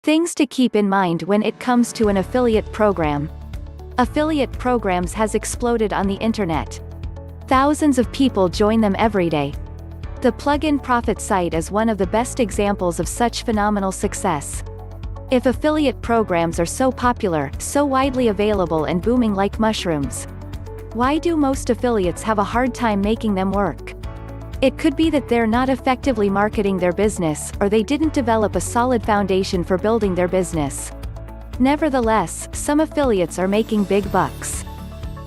Things to keep in mind when it comes to an affiliate program. Affiliate programs has exploded on the internet. Thousands of people join them every day. The Plug-in Profit site is one of the best examples of such phenomenal success. If affiliate programs are so popular, so widely available and booming like mushrooms, why do most affiliates have a hard time making them work? It could be that they're not effectively marketing their business, or they didn't develop a solid foundation for building their business. Nevertheless, some affiliates are making big bucks.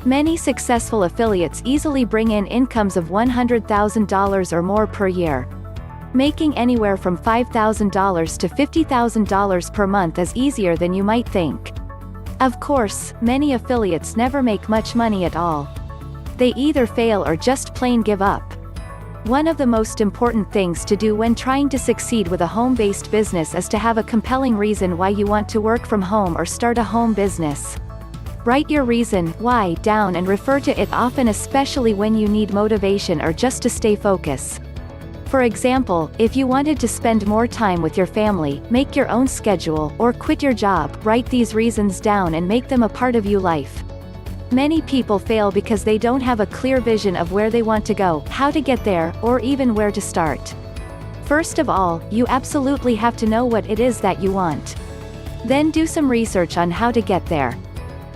Many successful affiliates easily bring in incomes of $100,000 or more per year. Making anywhere from $5,000 to $50,000 per month is easier than you might think. Of course, many affiliates never make much money at all. They either fail or just plain give up. One of the most important things to do when trying to succeed with a home-based business is to have a compelling reason why you want to work from home or start a home business. Write your reason why down and refer to it often, especially when you need motivation or just to stay focused. For example, if you wanted to spend more time with your family, make your own schedule, or quit your job, write these reasons down and make them a part of your life. Many people fail because they don't have a clear vision of where they want to go, how to get there, or even where to start. First of all, you absolutely have to know what it is that you want. Then do some research on how to get there.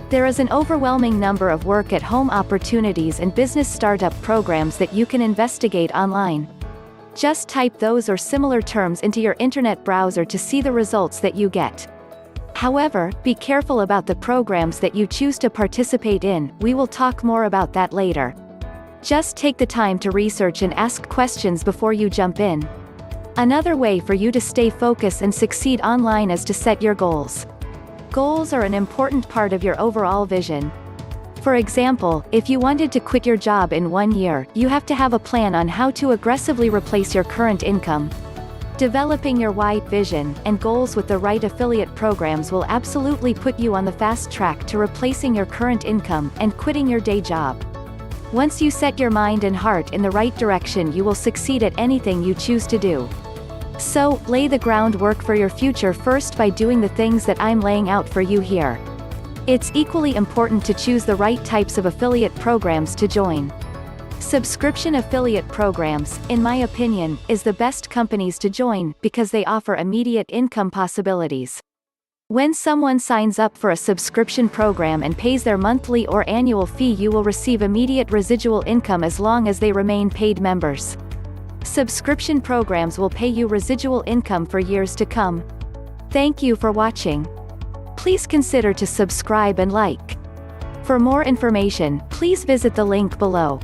There is an overwhelming number of work-at-home opportunities and business startup programs that you can investigate online. Just type those or similar terms into your internet browser to see the results that you get. However, be careful about the programs that you choose to participate in, we will talk more about that later. Just take the time to research and ask questions before you jump in. Another way for you to stay focused and succeed online is to set your goals. Goals are an important part of your overall vision. For example, if you wanted to quit your job in 1 year, you have to have a plan on how to aggressively replace your current income. Developing your why, vision, and goals with the right affiliate programs will absolutely put you on the fast track to replacing your current income and quitting your day job. Once you set your mind and heart in the right direction, you will succeed at anything you choose to do. So, lay the groundwork for your future first by doing the things that I'm laying out for you here. It's equally important to choose the right types of affiliate programs to join. Subscription affiliate programs, in my opinion, is the best companies to join because they offer immediate income possibilities. When someone signs up for a subscription program and pays their monthly or annual fee, you will receive immediate residual income as long as they remain paid members. Subscription programs will pay you residual income for years to come. Thank you for watching. Please consider to subscribe and like. For more information, please visit the link below.